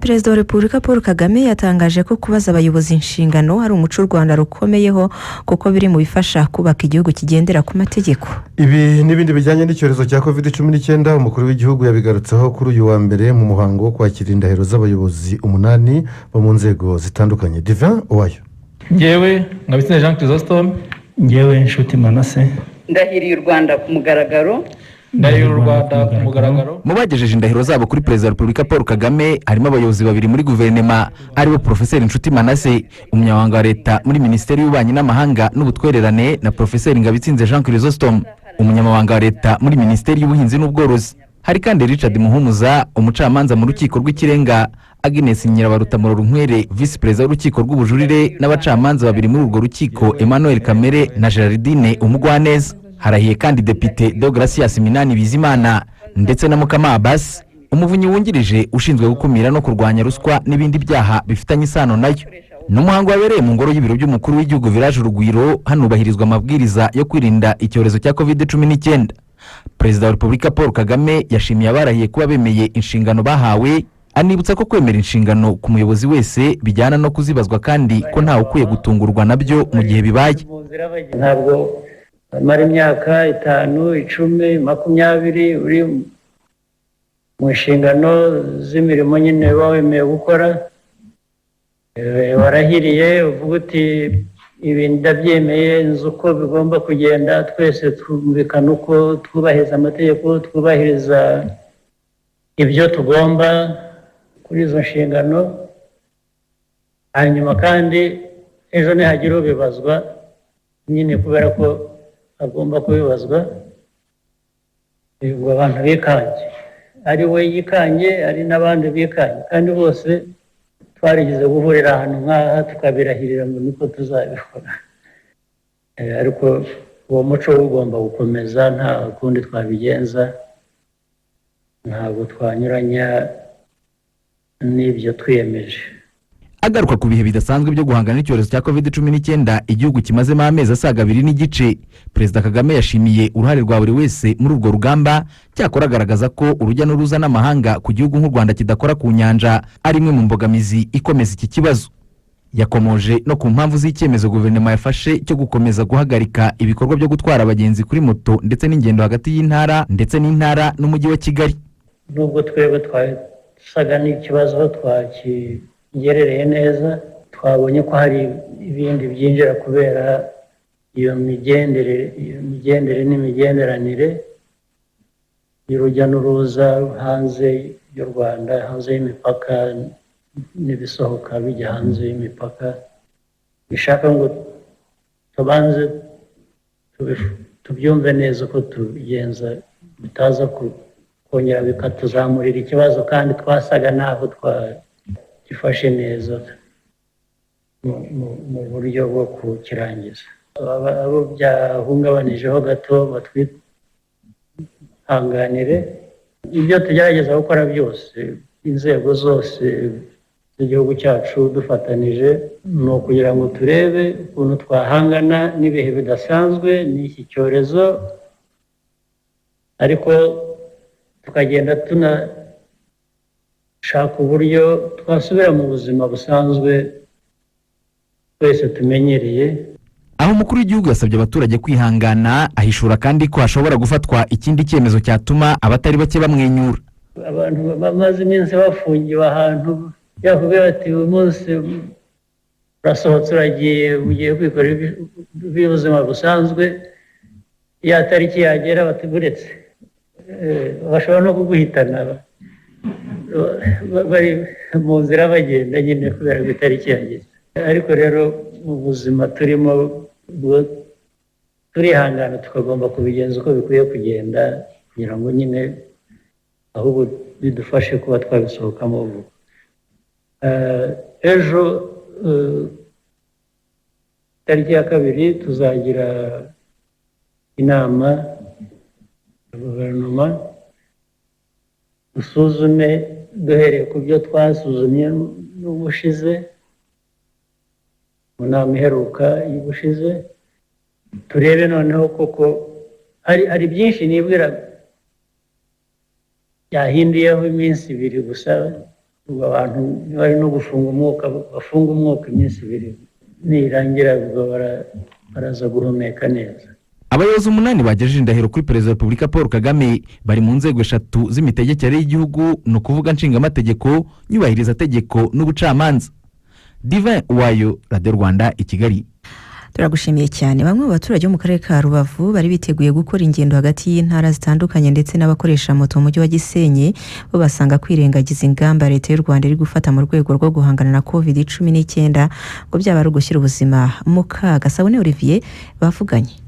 Perezida wa Repubulika Paul Kagame yatangaje ko kubaza abayobozi inshingano ari umuco u Rwanda rukomeyeho kuko biri mu bifasha kubaka igihugu kigendera ku mategeko. Ibi n'ibindi bijyanye n'icyorezo cya COVID-19 umukuru w'igihugu yabigarutseho kuri uyu wa mbere mu muhango wo kwakira indahiro z'abayobozi 8 bo mu nzego zitandukanye. Divin Uwayo. Ngewe Ngabitsinze Jean Chrysostome. Ngewe Nshuti Manase. Ndahiriye u Rwanda ku mugaragaro. Mu bagejeje indahiro zabo kuri Perezida wa Repubulika Paul Kagame harimo abayobozi babiri muri guverinoma aribo Professeur Nshuti Manase umunyamabanga wa leta muri Minisiteri y'Ububanyi n'Amahanga n'Ubutwererane na Professeur Ngabitsinze Jean Chrysostome umunyamabanga wa leta muri Minisiteri y'Ubuhinzi n'Ubworozi. Hari kandi Richard Muhumuza umucamanza mu rukiko rw'ikirenga, Agnes Nyirabarutamurorunkwere Vice Perezida w'urukiko rw'ubujurire n'abacamanza babiri muri urwo rukiko Emmanuel Kamere na Gerardine Umugwaneza. Harahiye kandi Depite Deogratias Minani Bizimana ndetse na Mukama Abbas umuvunyi wungirije ushinzwe gukumira no kurwanya ruswa n'ibindi byaha bifitanye isano nayo. N'umuhango wabereye mu ngoro y'ibiro by'umukuru w'igihugu Village Urugwiro hanubahirizwa amabwiriza yo kwirinda icyorezo cya COVID-19. Perezida wa Repubulika Paul Kagame yashimiye abarahiye kuba bemeye inshingano bahawe, anibutsa ko kwemera inshingano ku muyobozi wese bijyana no kuzibazwa kandi ko ntawe ukwiye gutungurwa nabyo mu gihe bibaye. Ntabwo mara imyaka 5, 10, 20 uri mu nshingano z'imirimo nyine wemeye gukora, warahiriye uvuga uti ibi ndabyemeye nzi uko bigomba kugenda, twese twumvikana uko twubahiriza amategeko, twubahiriza ibyo tugomba kuri izo nshingano. Hanyuma kandi ejo nihagira ubibazwa nyine kubera ko agomba kubibazwa, ubwo abantu bikanje, ari we yikanye ari n'abandi bikanye, kandi bose twarigeze guhurira ahantu nk'aha tukabirahirira ngo niko tuzabikora. Ariko uwo muco ugomba gukomeza, nta kundi twabigenza, ntabwo twanyuranya n'ibyo twiyemeje. Agaruka ku bihe bidasanzwe byo guhangana n'icyorezo cya COVID-19 igihugu kimazemo amezi asaga 2 n'igice, Perezida Kagame yashimiye uruhare rwa buri wese muri urwo rugamba, cyakora agaragaza ko urujya n'uruza n'amahanga ku gihugu nk'u Rwanda kidakora ku nyanja ari imwe mu mbogamizi ikomeza iki kibazo. Yakomoje no ku mpamvu z'icyemezo guverinoma yafashe cyo gukomeza guhagarika ibikorwa byo gutwara abagenzi kuri moto ndetse n'ingendo hagati y'intara ndetse n'intara n'umujyi wa Kigali. Nubwo twebwe twasaga n'ikibazo twakigerereye neza, twabonye ko hari ibindi byinjira kubera iyo migendere n'imigenderanire y'urujya n'uruza hanze y'u Rwanda, hanze y'imipaka n'ibisohoka bijya hanze y'imipaka. Bishaka ngo tubanze tubyumve neza uko tubigenza, bitaza kongera bikatuzamurira ikibazo kandi twasaga naho twagifashe neza mu buryo bwo kukirangiza. Abo byahungabanyijeho gato batwihanganire. Ibyo tugerageza gukora byose, inzego zose z'igihugu cyacu dufatanije, ni ukugira ngo turebe ukuntu twahangana n'ibihe bidasanzwe n'iki cyorezo, ariko tukagenda tunashaka uburyo twasubira mu buzima busanzwe twese tumenyereye. Aho umukuru w'igihugu yasabye abaturage kwihangana, ahishura kandi ko hashobora gufatwa ikindi cyemezo cyatuma abatari bake bamwenyura. Abantu bamaze iminsi bafungiwe ahantu, yavuga bati uyu munsi urasohotse ugiye kwikora ubuzima busanzwe, ya tariki yagera bati buretse bashobora no kuguhitana bari mu nzira bagenda nyine kubera ko itariki yageze. Ariko rero mu buzima turimo turihangana, tukagomba kubigenza uko bikwiye kugenda kugira ngo nyine ahubwo bidufashe kuba twabisohokamo vuba. Ejo tariki ya 2 tuzagira inama ya guverinoma, dusuzume duhereye ku byo twasuzumye n'ubushize mu nama iheruka y'ubushize, turebe noneho koko hari byinshi nibwira byahinduyeho iminsi 2 gusa, ubwo abantu bari no gufunga umwuka bafunga umwuka iminsi 2 nirangira baraza guhumeka neza. Abayobozi 8 bagejeje indahiro kuri Perezida wa Repubulika Paul Kagame bari mu nzego 3 z'imitegekere y'igihugu, no kuvuga nshingamategeko, nyubahiriza tegeko n'ubucamanza. Divin Uwayo, Radio Rwanda, i Kigali. Turagushimiye cyane. Bamwe mu baturage bo mu karere ka Rubavu bari biteguye gukora ingendo hagati y'intara zitandukanye ndetse n'abakoresha moto mu mujyi wa Gisenyi, bo basanga kwirengagiza ingamba leta y'u Rwanda iri gufata mu rwego rwo guhangana na COVID-19 ngo byaba ari ugushyira ubuzima mu kaga. Sabune Olivier bavuganye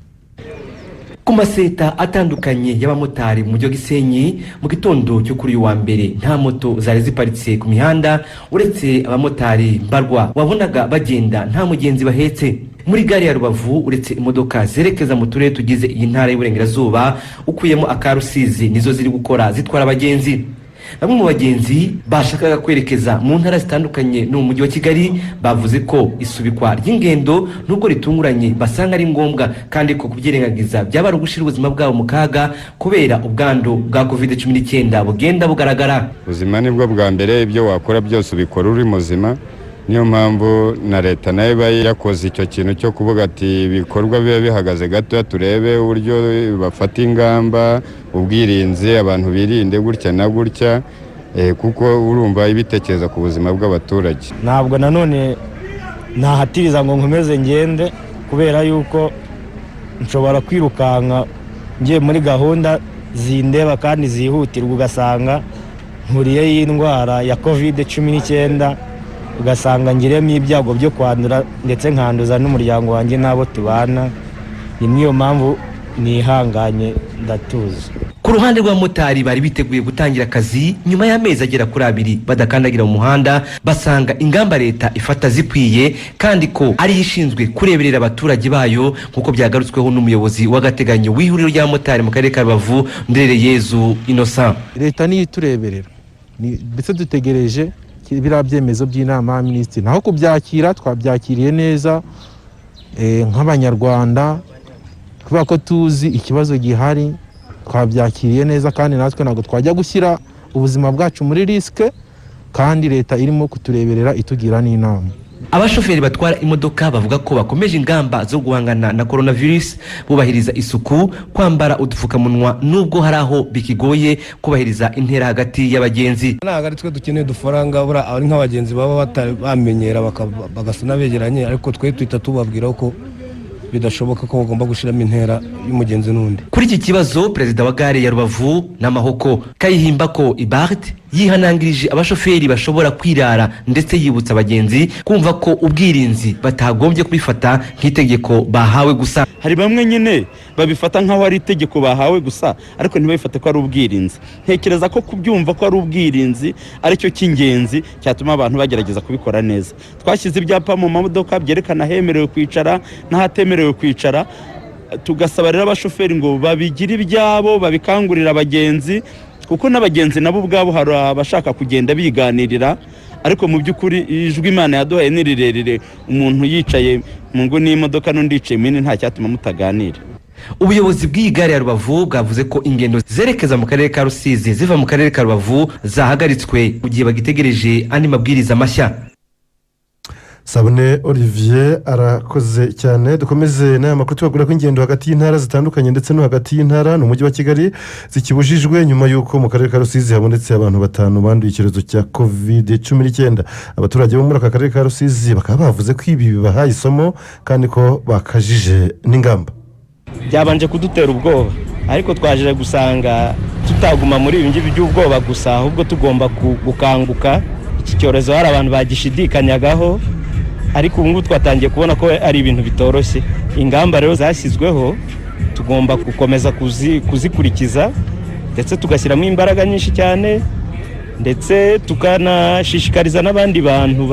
ku maseta atandukanye y'abamotari mu mujyi wa Gisenyi mu gitondo cyo kuri uyu wa mbere. Nta moto zari ziparitse ku mihanda uretse abamotari mbarwa wabonaga bagenda nta mugenzi bahetse. Muri gare ya Rubavu uretse imodoka zerekeza mu turere tugize iyi ntara y'Uburengerazuba ukuyemo akarusizi nizo ziri gukora zitwara abagenzi. Bamwe mu bagenzi bashakaga kwerekeza mu ntara zitandukanye no mu mujyi wa Kigali bavuze ko isubikwa ry'ingendo nubwo ritunguranye basanga ari ngombwa, kandi ko kubyirengagiza byaba ari ugushira ubuzima bwabo mu kaga kubera ubwandu bwa COVID-19 bugenda bugaragara. Ubuzima nibwo bwa mbere, ibyo wakora byose ubikora uri muzima. Niyo mpamvu na leta nayo iba yakoze icyo kintu cyo kuvuga ati ibikorwa biba bihagaze gato turebe uburyo bafata ingamba, ubwirinzi, abantu birinde gutya na gutya, kuko urumva ibitekereza ku buzima bw'abaturage. Ntabwo nanone nahatiriza ngo nkomeze ngende kubera yuko nshobora kwirukanka ngiye muri gahunda zindeba kandi zihutirwa, ugasanga nkuriye y'indwara ya COVID-19, ugasanga ngiremo ibyago byo kwandura ndetse nkanduza n'umuryango wanjye n'abo tubana. Niyo mpamvu nihanganye ndatuza. Ku ruhande rw'abamotari bari biteguye gutangira akazi nyuma y'amezi agera kuri 2 badakandagira mu muhanda, basanga ingamba leta ifata zikwiye kandi ko ari ishinzwe kureberera abaturage bayo, nkuko byagarutsweho n'umuyobozi w'agateganyo w'ihuriro ry'abamotari mu karere ka Rubavu, Ndereyezu Innocent. Leta niyo itureberera, ndetse dutegereje biriya byemezo by'inama ya minisitiri, naho kubyakira twabyakiriye neza nk'abanyarwanda kubera ko tuzi ikibazo gihari, twabyakiriye neza kandi natwe ntabwo twajya gushyira ubuzima bwacu muri risike, kandi leta irimo kutureberera itugira n'inama. Abashoferi batwara imodoka bavuga ko bakomeje ingamba zo guhangana na coronavirus, bubahiriza isuku, kwambara udupfukamunwa nubwo hari aho bikigoye kubahiriza intera hagati y'abagenzi. Ntabwo ari twe dukeneye dufaranga, bura ari nk'abagenzi baba bamenyera bagasuna begeranye, ariko twe twita tubabwira ko bidashoboka ko bagomba gushiramo intera y'umugenzi n'undi. Kuri iki kibazo Perezida wa gare ya Rubavu n'Amahoko Kayihimbako Ibart yihanangirije abashoferi bashobora kwirara ndetse yibutsa abagenzi kumva ko ubwirinzi batagombye kubifata nk'itegeko bahawe gusa. Hari bamwe nyine babifata nk'aho ari itegeko bahawe gusa ariko ntibabifate ko ari ubwirinzi. Ntekereza ko kubyumva ko ari ubwirinzi aricyo cy'ingenzi cyatuma abantu bagerageza kubikora neza. Twashyize ibyapa mu mamodoka byerekana hemerewe kwicara n'ahatemerewe kwicara, tugasaba rero abashoferi ngo babigira ibyabo, babikangurira abagenzi, kuko n'abagenzi nabo ubwabo hari abashaka kugenda biganirira, ariko mu by'ukuri ijwi Imana yaduhaye ni rirerire. Umuntu yicaye mu ngo n'imodoka n'undi yicaye mu nta cyatuma mutaganira. Ubuyobozi bw'iyi gare ya Rubavu bwavuze ko ingendo zerekeza mu karere ka Rusizi ziva mu karere ka Rubavu zahagaritswe mu gihe bagitegereje andi mabwiriza mashya. Sabune Olivier arakoze cyane. Dukomeze n'aya makuru tubagura ko ingendo hagati y'intara zitandukanye ndetse no hagati y'intara n'umujyi wa Kigali zikibujijwe nyuma y'uko mu karere ka Rusizi habonetse abantu 5 banduye icyorezo cya COVID-19. Abaturage bo muri aka karere ka Rusizi bakaba bavuze ko ibi bibahaye isomo kandi ko bakajije n'ingamba. Byabanje kudutera ubwoba, ariko twaje gusanga tutaguma muri ibi ngibi by'ubwoba gusa, ahubwo tugomba gukanguka. Iki cyorezo hari abantu bagishidikanyagaho, ariko ubu ngubu twatangiye kubona ko ari ibintu bitoroshye. Ingamba rero zashyizweho tugomba gukomeza kuzikurikiza ndetse tugashyiramo imbaraga nyinshi cyane, ndetse tukanashishikariza n'abandi bantu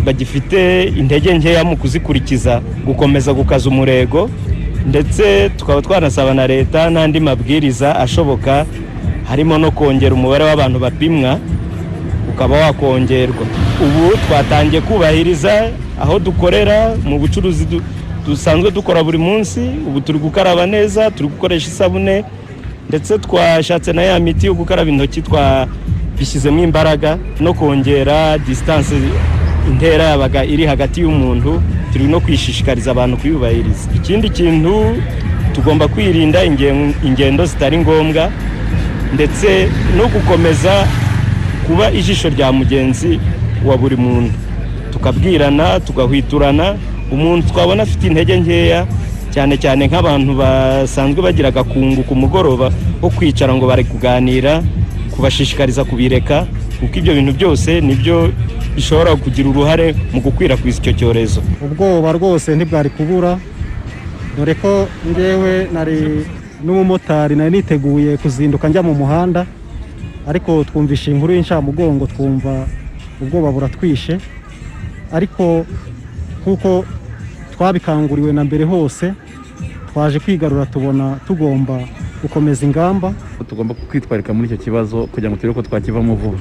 bagifite intege nkeya mu kuzikurikiza gukomeza gukaza umurego, ndetse tukaba twanasaba na leta n'andi mabwiriza ashoboka, harimo no kongera umubare w'abantu bapimwa ukaba wakongerwa. Ubu twatangiye kubahiriza aho dukorera mu bucuruzi dusanzwe dukora buri munsi. Ubu turi gukaraba neza, turi gukoresha isabune, ndetse twashatse na ya miti yo gukaraba intoki bishyizemo imbaraga no kongera distance intera yabaga iri hagati y'umuntu, turi no kwishishikariza abantu kuyubahiriza. Ikindi kintu tugomba kwirinda ingendo zitari ngombwa ndetse no gukomeza kuba ijisho rya mugenzi wa buri muntu, tukabwirana tugahwiturana. Umuntu twabona afite intege nkeya cyane cyane nk'abantu basanzwe bagira agakungu ku mugoroba wo kwicara ngo bari kuganira, kubashishikariza kubireka, kuko ibyo bintu byose nibyo bishobora kugira uruhare mu gukwirakwiza icyo cyorezo. Ubwoba rwose ntibwari kubura, dore ko ngewe nari n'umumotari nari niteguye kuzinduka njya mu muhanda, ariko twumvisha inkuru y'incamugongo twumva ubwoba buratwishe, ariko kuko twabikanguriwe na mbere hose twaje kwigarura tubona tugomba gukomeza ingamba, tugomba kwitwarika muri icyo kibazo kugira ngo turebe ko twakivamo vuba.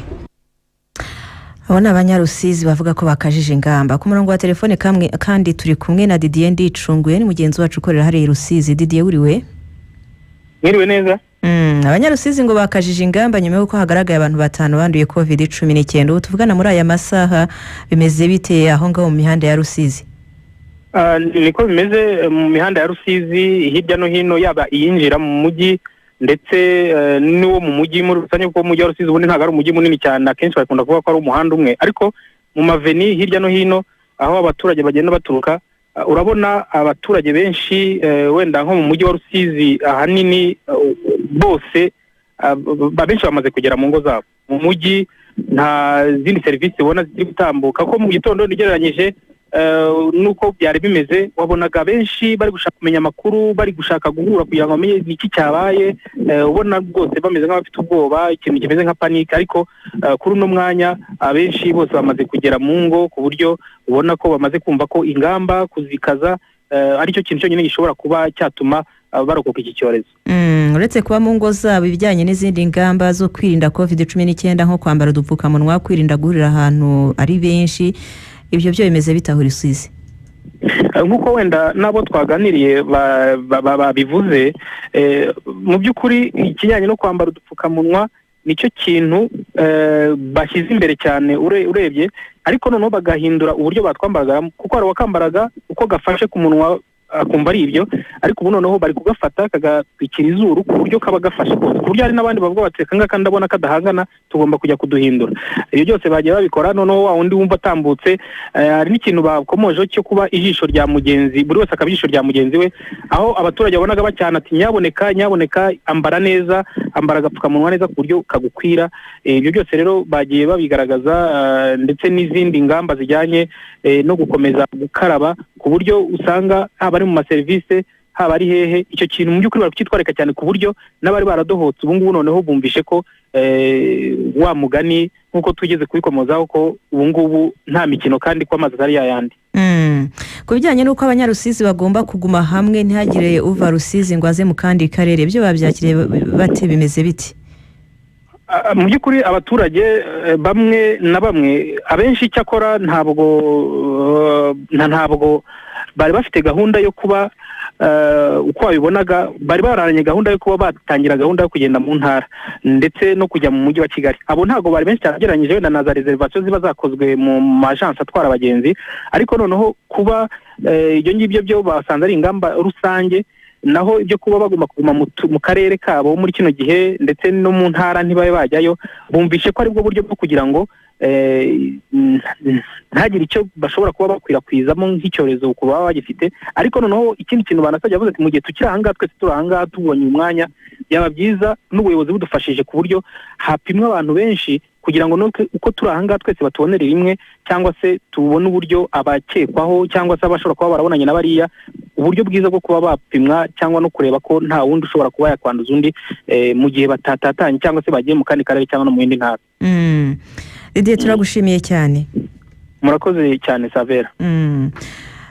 Abo ni abanyarusizi bavuga ko bakajije ingamba. Ku murongo wa telefone kandi turi kumwe na Didier Ndicunguye, ni mugenzi wacu ukorera hariya Rusizi. Didier uriwe? Mwiriwe neza. Abanyarusizi ngo bakajije ingamba nyuma y'uko hagaragaye abantu 5 banduye COVID-19. Ubu tuvugana muri aya masaha bimeze bite aho ngaho mu mihanda ya Rusizi? Niko bimeze mu mihanda ya Rusizi hirya no hino, yaba iyinjira mu mujyi ndetse n'uwo mu mujyi muri rusange, kuko umujyi wa Rusizi ubundi ntabwo ari umujyi munini cyane, akenshi bakunda kuvuga ko ari umuhanda umwe, ariko mu maveni hirya no hino aho abaturage bagenda baturuka, urabona abaturage benshi wenda nko mu mujyi wa Rusizi ahanini bose benshi bamaze kugera mu ngo zabo. Mu mujyi nta zindi serivisi ubona ziri gutambuka, ko mu gitondo nigereranyije nuko byari bimeze, wabonaga benshi bari gushaka kumenya amakuru, bari gushaka guhura kugira ngo bamenye iki cyabaye, ubona rwose bameze nk'abafite ubwoba, ikintu kimeze nka panique. Ariko kuri uno mwanya abenshi bose bamaze kugera mu ngo, ku buryo ubona ko bamaze kumva ko ingamba kuzikaza aricyo kintu cyonyine gishobora kuba cyatuma barokoka iki cyorezo. Uretse kuba mu ngo zabo, ibijyanye n'izindi ngamba zo kwirinda COVID-19 nko kwambara udupfukamunwa, kwirinda guhurira ahantu ari benshi, ibyo byo bimeze bitahura Rusizi? Nk'uko wenda nabo twaganiriye babivuze, mu by'ukuri ikijyanye no kwambara udupfukamunwa nicyo kintu bashyize imbere cyane urebye, ariko noneho bagahindura uburyo batwambaraga, kuko hari wakambaraga uko gafashe ku munwa akumva ari ibyo, ariko ubu noneho bari kugafata kagatwikira izuru ku buryo kaba gafashe kose, ku buryo hari n'abandi bavuga bati kanga kandi ndabona kadahangana, tugomba kujya kuduhindura. Ibyo byose bagiye babikora, noneho wa undi wumva atambutse, hari n'ikintu bakomoje cyo kuba ijisho rya mugenzi, buri wese akaba ijisho rya mugenzi we, aho abaturage babonaga bacyana ati nyaboneka ambara neza, ambara agapfukamunwa neza ku buryo kagukwira. Ibyo byose rero bagiye babigaragaza, ndetse n'izindi ngamba zijyanye no gukomeza gukaraba, ku buryo usanga haba ari mu maserivisi haba ari hehe, icyo kintu mu by'ukuri bari kucyitwarika cyane, ku buryo n'abari baradohotse ubu ngubu noneho bumvishe ko wa mugani nk'uko tugeze kubikomozaho ko ubu ngubu nta mikino kandi ko amazi ari yayandi. Ku bijyanye n'uko abanyarusizi bagomba kuguma hamwe ntihagire uva Rusizi ngo aze mu kandi karere, byo babyakiriye bate, bimeze biti? Mu by'ukuri abaturage bamwe na bamwe, abenshi cyakora ntabwo bari bafite gahunda yo kuba uko wabibonaga, bari bararanye gahunda yo kuba batangira gahunda yo kugenda mu ntara ndetse no kujya mu mujyi wa Kigali. Abo ntabwo bari benshi cyane ugereranyije wenda na za reservation ziba zakozwe mu majansi atwara abagenzi, ariko noneho kuba ibyo ngibyo byo basanze ari ingamba rusange, naho ibyo kuba bagomba kuguma mu karere kabo muri kino gihe ndetse no mu ntara ntibabe bajyayo, bumvishe ko ari bwo buryo bwo kugira ngo ntagire icyo bashobora kuba bakwirakwizamo nk'icyorezo ku baba bagifite. Ariko noneho ikindi kintu banasabye bavuze ati mu gihe tukiri ahangaha twese turi ahangaha tubonye umwanya, byaba byiza n'ubuyobozi budufashije ku buryo hapimwa abantu benshi, kugira ngo uko turi ahangaha twese batubonere rimwe, cyangwa se tubone uburyo abakekwaho cyangwa se abashobora kuba barabonanye na bariya, uburyo bwiza bwo kuba bapimwa cyangwa no kureba ko nta wundi ushobora kuba yakwanduza undi mu gihe batatatanye cyangwa se bagiye mu kandi karere cyangwa no mu yindi ntara. Didier turagushimiye cyane. Murakoze cyane Savera.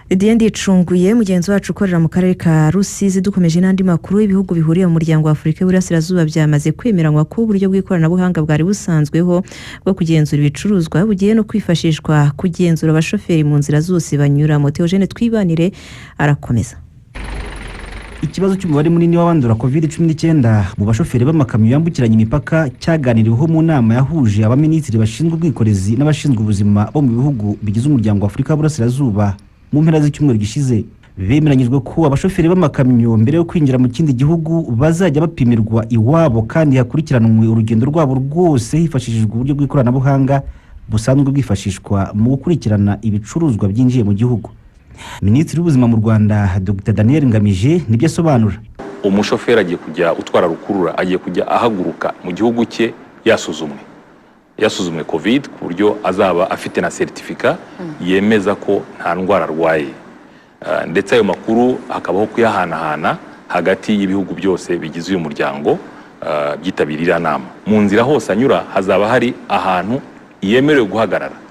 Didier Ndicunguye, mugenzi wacu ukorera mu karere ka Rusizi. Dukomeje n'andi makuru, ibihugu bihuriye mu muryango wa Afurika y'Uburasirazuba byamaze kwemeranywa ko uburyo bw'ikoranabuhanga bwari busanzweho bwo kugenzura ibicuruzwa bugiye no kwifashishwa kugenzura abashoferi mu nzira zose banyuramo. Theogene Twibanire arakomeza. ikibazo cy'umubare munini w'abandura COVID-19 mu bashoferi b'amakamyo yambukiranya imipaka cyaganiriweho mu nama yahuje abaminisitiri bashinzwe ubwikorezi n'abashinzwe ubuzima bo mu bihugu bigize umuryango wa Afurika y'Uburasirazuba mu mpera z'icyumweru gishize. Bemeranyijwe ko abashoferi b'amakamyo mbere yo kwinjira mu kindi gihugu bazajya bapimirwa iwabo kandi hakurikiranwe urugendo rwabo rwose hifashishijwe uburyo bw'ikoranabuhanga busanzwe bwifashishwa mu gukurikirana ibicuruzwa byinjiye mu gihugu. Minisitiri w'ubuzima mu Rwanda Dr Daniel Ngamije nibyo asobanura. Umushoferi agiye kujya utwara rukurura agiye kujya ahaguruka mu gihugu cye yasuzumwe covid ku buryo azaba afite na certificat yemeza ko nta ndwara arwaye. Ndetse ayo makuru hakabaho kuyahanahana hagati y'ibihugu byose bigize uyu muryango byitabirira nama. Mu nzira hose anyura hazaba hari ahantu yemerewe guhagarara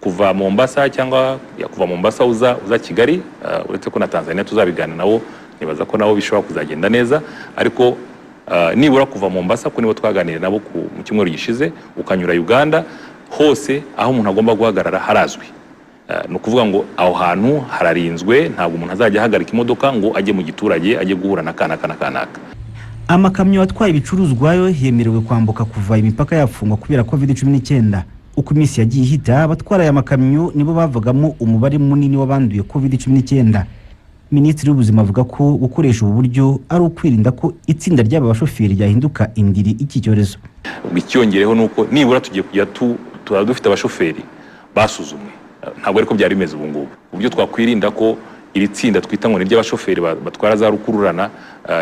kuva Mombasa cyangwa kuva Mombasa uza Kigali, uretse ko na Tanzania tuzabigana nabo nibaza ko nabo bishobora kuzagenda neza, ariko nibura kuva Mombasa ko nibo twaganiriye nabo mu cyumweru gishize ukanyura Uganda, hose aho umuntu agomba guhagarara harazwi. Ni ukuvuga ngo aho hantu hararinzwe, ntabwo umuntu azajya ahagarika imodoka ngo ajye mu giturage ajye guhura na kanaka. Amakamyo atwaye ibicuruzwa yo yemerewe kwambuka kuva imipaka yafungwa kubera COVID-19. Uko iminsi yagiye ihita abatwara aya makamyo nibo bavugamo umubare munini w'abanduye COVID-19. Minisitiri w'ubuzima avuga ko gukoresha ubu buryo ari ukwirinda ko itsinda ry'aba bashoferi ryahinduka indiri iki cyorezo. Icyongereho nuko nibura tugiye kujya dufite abashoferi basuzumwe, ntabwo ariko byari bimeze ubu ngubu. Uburyo twakwirinda ko iri tsinda twita ngo ni ry'abashoferi batwara za rukururana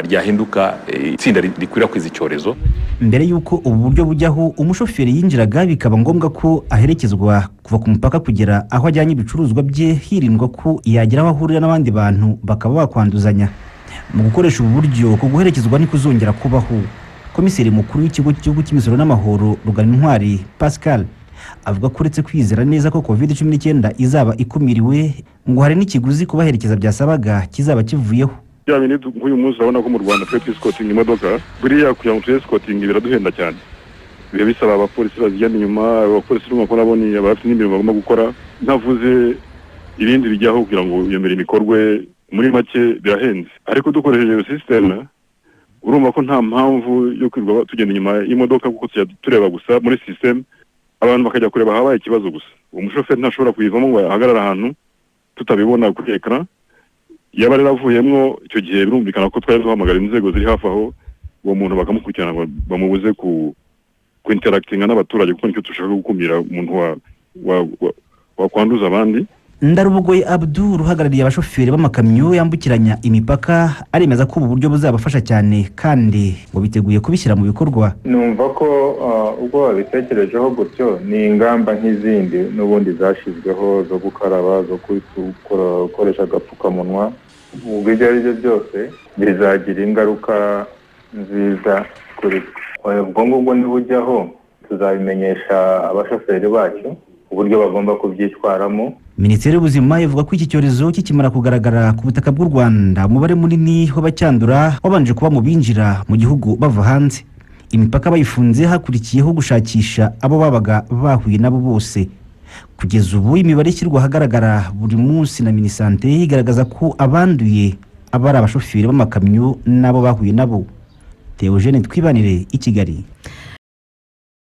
ryahinduka itsinda rikwirakwiza icyorezo. Mbere yuko ubu buryo bujyaho, umushoferi yinjiraga bikaba ngombwa ko aherekezwa kuva ku mupaka kugera aho ajyanye ibicuruzwa bye, hirindwa ko yagera aho ahurira n'abandi bantu bakaba bakwanduzanya. Mu gukoresha ubu buryo ko guherekezwa ni kuzongera kubaho. Komiseri mukuru w'ikigo cy'igihugu cy'imisoro n'amahoro Ruganintwari Pascal avuga ko uretse kwizera neza ko COVID-19 izaba ikumiriwe, ngo hari n'ikiguzi kubaherekeza byasabaga kizaba kivuyeho. Yaba ni nk'uyu munsi urabona ko mu Rwanda twe twiscoting imodoka, buriya kugira ngo twiscoting biraduhenda cyane. Biba bisaba abapolisi bazigenda inyuma, abapolisi n'uko naboni abafite n'imirimo bagomba gukora, ntavuze ibindi bijyaho kugira ngo iyo mirimo ikorwe, muri make birahenze. Ariko dukoresheje iyo system urumva ko nta mpamvu yo kwirwa tugenda inyuma y'imodoka kuko tureba gusa muri system, abantu bakajya kureba habaye ikibazo gusa. Umushoferi ntashobora kuyivamo ngo ahagarara ahantu tutabibona kuri ekran. Yaba rero avuyemwo icyo gihe birumvikana ko twari duhamagara inzego ziri hafi aho, uwo muntu bakamukurikirana ngo bamubuze ku interactinga n'abaturage, kuko nicyo dushaka gukumira umuntu wakwanduza abandi. Ndarubugoye Abdul uhagarariye abashoferi b'amakamyo yambukiranya imipaka aremeza ko ubu buryo buzabafasha cyane kandi ngo biteguye kubishyira mu bikorwa. Numva ko ubwo babitekerejeho gutyo ni ingamba nk'izindi n'ubundi zashyizweho zo gukaraba, zo gukoresha agapfukamunwa. Ubwo ibyo ari byo byose bizagira ingaruka nziza kuri ubwo ngubwo nibujyaho tuzabimenyesha abashoferi bacu uburyo bagomba kubyitwaramo. Minisiteri y'ubuzima ivuga ko iki cyorezo kikimara kugaragara ku butaka bw'u Rwanda, umubare munini w'abacyandura wabanje kuba mu binjira mu gihugu bava hanze. Imipaka bayifunze hakurikiyeho gushakisha abo babaga bahuye nabo bose. Kugeza ubu imibare ishyirwa ahagaragara buri munsi na Minisante igaragaza ko abanduye abari abashoferi b'amakamyo nabo bahuye nabo. Theogene Twibanire i Kigali.